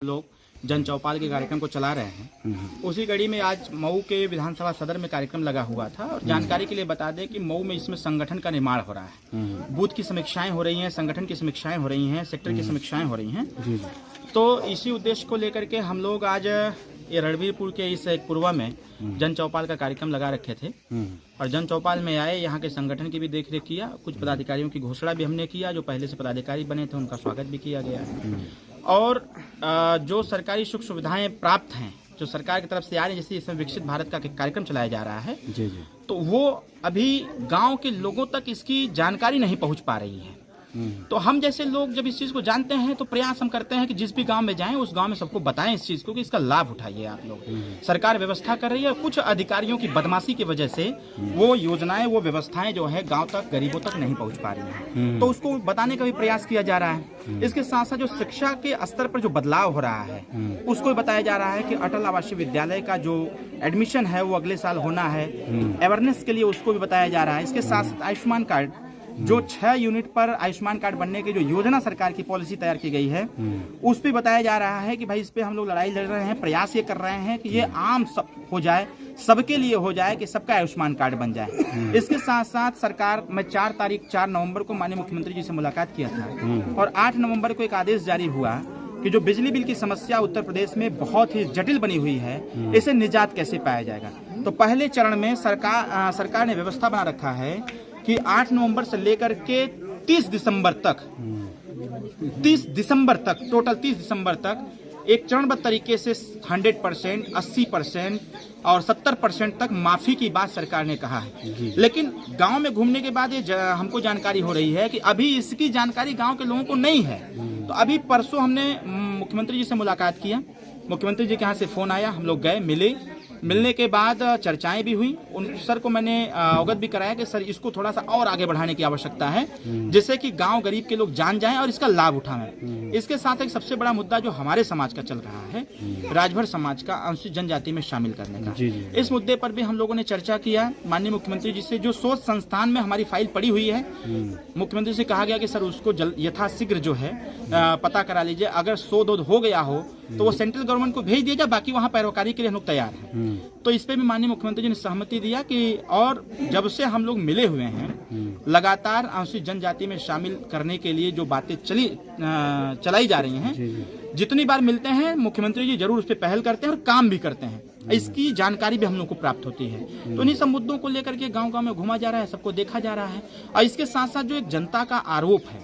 लोग जन चौपाल के कार्यक्रम को चला रहे हैं। उसी कड़ी में आज मऊ के विधानसभा सदर में कार्यक्रम लगा हुआ था और जानकारी के लिए बता दें कि मऊ में इसमें संगठन का निर्माण हो रहा है। बूथ की समीक्षाएं हो रही हैं, संगठन की समीक्षाएं हो रही हैं, सेक्टर की समीक्षाएं हो रही हैं। तो इसी उद्देश्य को लेकर के हम लोग आज ये रणबीरपुर के इस पूर्वा में जन चौपाल का कार्यक्रम लगा रखे थे और जन चौपाल में आए, यहाँ के संगठन की भी देखरेख किया, कुछ पदाधिकारियों की घोषणा भी हमने किया, जो पहले से पदाधिकारी बने थे उनका स्वागत भी किया गया है। और जो सरकारी सुख सुविधाएं प्राप्त हैं, जो सरकार की तरफ से आ रही है, जैसे इसमें विकसित भारत का कार्यक्रम चलाया जा रहा है, तो वो अभी गांव के लोगों तक इसकी जानकारी नहीं पहुंच पा रही है। तो हम जैसे लोग जब इस चीज को जानते हैं तो प्रयास हम करते हैं कि जिस भी गांव में जाएं उस गांव में सबको बताएं इस चीज को कि इसका लाभ उठाइए आप लोग। सरकार व्यवस्था कर रही है, कुछ अधिकारियों की बदमाशी की वजह से वो योजनाएं, वो व्यवस्थाएं जो है गांव तक, गरीबों तक नहीं पहुंच पा रही हैं, तो उसको बताने का भी प्रयास किया जा रहा है। इसके साथ साथ जो शिक्षा के स्तर पर जो बदलाव हो रहा है उसको बताया जा रहा है कि अटल आवासीय विद्यालय का जो एडमिशन है वो अगले साल होना है, अवेयरनेस के लिए उसको भी बताया जा रहा है। इसके साथ साथ आयुष्मान कार्ड, जो 6 यूनिट पर आयुष्मान कार्ड बनने की जो योजना सरकार की पॉलिसी तैयार की गई है, उस पे बताया जा रहा है कि भाई इस पे हम लोग लड़ाई लड़ रहे हैं, प्रयास ये कर रहे हैं कि ये आम सब हो जाए, सबके लिए हो जाए, कि सबका आयुष्मान कार्ड बन जाए। इसके साथ साथ सरकार, मैं 4 नवंबर को माननीय मुख्यमंत्री जी से मुलाकात किया था और 8 नवंबर को एक आदेश जारी हुआ कि जो बिजली बिल की समस्या उत्तर प्रदेश में बहुत ही जटिल बनी हुई है, इसे निजात कैसे पाया जाएगा। तो पहले चरण में सरकार ने व्यवस्था बना रखा है कि 8 नवंबर से लेकर के 30 दिसंबर तक टोटल 30 दिसंबर तक एक चरणबद्ध तरीके से 100%, 80% और 70% तक माफी की बात सरकार ने कहा है। लेकिन गांव में घूमने के बाद ये हमको जानकारी हो रही है कि अभी इसकी जानकारी गांव के लोगों को नहीं है। तो अभी परसों हमने मुख्यमंत्री जी से मुलाकात किया, मुख्यमंत्री जी के यहाँ से फोन आया, हम लोग गए, मिलने के बाद चर्चाएं भी हुई। उन सर को मैंने अवगत भी कराया कि सर इसको थोड़ा सा और आगे बढ़ाने की आवश्यकता है, जिससे कि गांव गरीब के लोग जान जाएं और इसका लाभ उठाएं। इसके साथ एक सबसे बड़ा मुद्दा जो हमारे समाज का चल रहा है, राजभर समाज का अनुसूचित जनजाति में शामिल करने का, इस मुद्दे पर भी हम लोगों ने चर्चा किया माननीय मुख्यमंत्री जी से। जो सोच संस्थान में हमारी फाइल पड़ी हुई है, मुख्यमंत्री से कहा गया कि सर उसको यथाशीघ्र जो है पता करा लीजिए, अगर 100-2 हो गया हो तो वो सेंट्रल गवर्नमेंट को भेज दिया जाए, बाकी वहाँ पैरोकारी के लिए हम लोग तैयार हैं। तो इस पे भी माननीय मुख्यमंत्री जी ने सहमति दिया कि, और जब से हम लोग मिले हुए हैं, लगातार अनुसूचित जनजाति में शामिल करने के लिए जो बातें चलाई जा रही हैं, जितनी बार मिलते हैं मुख्यमंत्री जी जरूर उस पर पहल करते हैं और काम भी करते हैं। इसकी जानकारी भी हम लोग को प्राप्त होती है। तो इन्हीं सब मुद्दों को लेकर के गाँव-गाँव में घूमा जा रहा है, सबको देखा जा रहा है। और इसके साथ साथ जो एक जनता का आरोप है,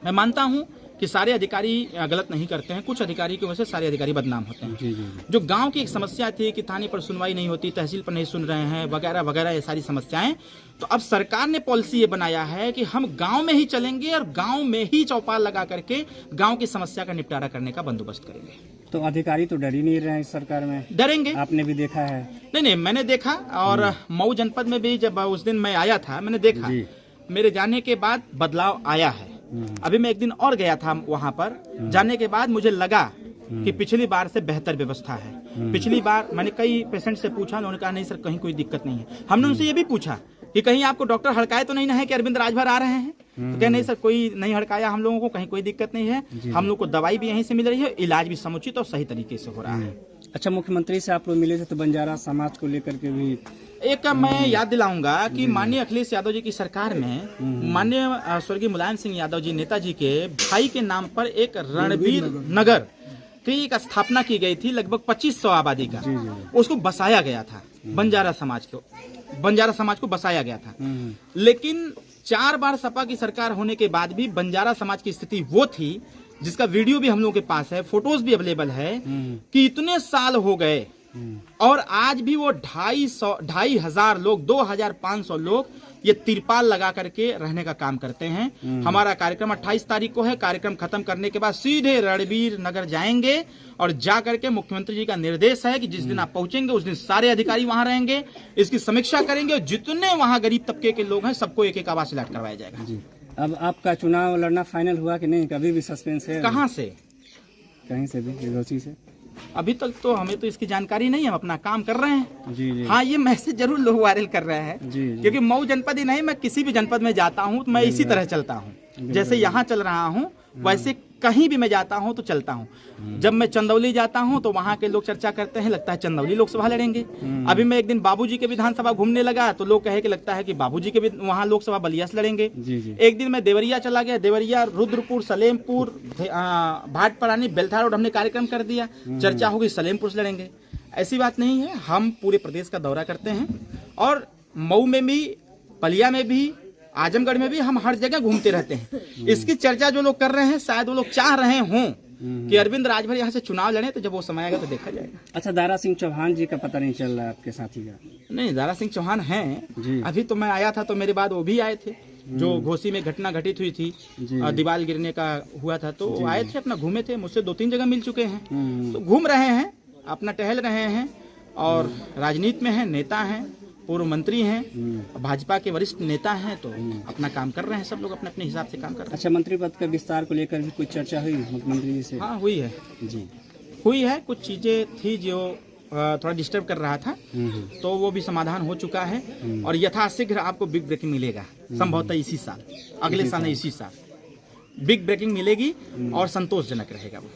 मैं मानता हूँ कि सारे अधिकारी गलत नहीं करते हैं, कुछ अधिकारी की वजह से सारे अधिकारी बदनाम होते हैं। जो गांव की एक समस्या थी कि थाने पर सुनवाई नहीं होती, तहसील पर नहीं सुन रहे हैं, वगैरह वगैरह, ये सारी समस्याएं, तो अब सरकार ने पॉलिसी ये बनाया है कि हम गांव में ही चलेंगे और गांव में ही चौपाल लगा करके गांव की समस्या का निपटारा करने का बंदोबस्त करेंगे। तो अधिकारी तो डर ही नहीं रहे हैं इस सरकार में। डरेंगे, आपने भी देखा है? नहीं, मैंने देखा, और मऊ जनपद में भी जब उस दिन मैं आया था, मैंने देखा, मेरे जाने के बाद बदलाव आया है। अभी मैं एक दिन और गया था वहां पर, जाने के बाद मुझे लगा कि पिछली बार से बेहतर व्यवस्था है। पिछली बार मैंने कई पेशेंट से पूछा, उन्होंने कहा नहीं सर कहीं कोई दिक्कत नहीं है। हमने उनसे ये भी पूछा कि कहीं आपको डॉक्टर हड़काए तो नहीं ना है कि अरविंद राजभर आ रहे हैं? तो कहे नहीं सर, कोई नहीं हड़काया हम लोगों को, कहीं कोई दिक्कत नहीं है, हम लोग को दवाई भी यहीं से मिल रही है, इलाज भी समुचित और सही तरीके से हो रहा है। अच्छा, मुख्यमंत्री से आप लोग मिले थे तो बंजारा समाज को लेकर के भी एक मैं याद दिलाऊंगा कि माननीय अखिलेश यादव जी की सरकार में माननीय स्वर्गीय मुलायम सिंह यादव जी, नेताजी के भाई के नाम पर एक रणबीर नगर की एक स्थापना की गई थी, लगभग 2500 आबादी का। उसको बसाया गया था, बंजारा समाज को बसाया गया था। लेकिन 4 बार सपा की सरकार होने के बाद भी बंजारा समाज की स्थिति वो थी, जिसका वीडियो भी हम लोगों के पास है, फोटोज भी अवेलेबल है, कि इतने साल हो गए और आज भी वो 2,500 लोग, 2,500 लोग ये तिरपाल लगा करके रहने का काम करते हैं। हमारा कार्यक्रम 28 तारीख को है। कार्यक्रम खत्म करने के बाद सीधे रणबीर नगर जाएंगे और जा करके मुख्यमंत्री जी का निर्देश है कि जिस दिन आप पहुंचेंगे उस दिन सारे अधिकारी वहां रहेंगे, इसकी समीक्षा करेंगे और जितने वहां गरीब तबके के लोग हैं सबको एक आवास अलॉट करवाया जाएगा। अब आपका चुनाव लड़ना फाइनल हुआ कि नहीं? कभी भी सस्पेंस है? कहाँ से? कहीं से भी, रोची से? अभी तक तो हमें तो इसकी जानकारी नहीं है, हम अपना काम कर रहे हैं। जी। हाँ, ये मैसेज जरूर लोग वायरल कर रहे हैं, क्योंकि मऊ जनपद ही नहीं, मैं किसी भी जनपद में जाता हूँ तो मैं इसी तरह चलता हूँ, जैसे यहाँ चल रहा हूँ वैसे कहीं भी मैं जाता हूं तो चलता हूं। जब मैं चंदौली जाता हूं तो वहां के लोग चर्चा करते हैं, लगता है चंदौली लोकसभा लड़ेंगे। अभी मैं एक दिन बाबूजी के विधानसभा घूमने लगा तो लोग कहे कि लगता है कि बाबूजी के वहां लोकसभा बलिया से लड़ेंगे। जी। एक दिन मैं देवरिया चला गया, देवरिया, रुद्रपुर, सलेमपुर, भाटपरानी, बेलथार रोड हमने कार्यक्रम कर दिया, चर्चा होगी सलेमपुर से लड़ेंगे। ऐसी बात नहीं है, हम पूरे प्रदेश का दौरा करते हैं और मऊ में भी, बलिया में भी, आजमगढ़ में भी हम हर जगह घूमते रहते हैं। इसकी चर्चा जो लोग कर रहे हैं शायद वो लोग चाह रहे हों कि अरविंद राजभर यहाँ से चुनाव लड़े, तो जब वो समय आएगा तो देखा जाएगा। अच्छा, दारा सिंह चौहान जी का पता नहीं चल रहा है आपके साथी का? नहीं, दारा सिंह चौहान हैं। अभी तो मैं आया था तो मेरे बाद वो भी आए थे, जो घोसी में घटना घटित हुई थी, दीवार गिरने का हुआ था, तो वो आए थे, अपना घूमे थे, मुझसे 2-3 जगह मिल चुके हैं। तो घूम रहे हैं, अपना टहल रहे हैं और राजनीति में हैं, नेता हैं, पूर्व मंत्री हैं, भाजपा के वरिष्ठ नेता हैं, तो अपना काम कर रहे हैं। सब लोग अपने अपने हिसाब से काम कर रहे हैं। अच्छा, मंत्री पद का विस्तार को लेकर भी कुछ चर्चा हुई मुख्यमंत्री जी से? हाँ, हुई है जी, हुई है। कुछ चीजें थी जो थोड़ा डिस्टर्ब कर रहा था, तो वो भी समाधान हो चुका है और यथाशीघ्र आपको बिग ब्रेकिंग मिलेगा, संभवतः इसी साल, अगले साल नहीं, इसी साल बिग ब्रेकिंग मिलेगी और संतोषजनक रहेगा वो।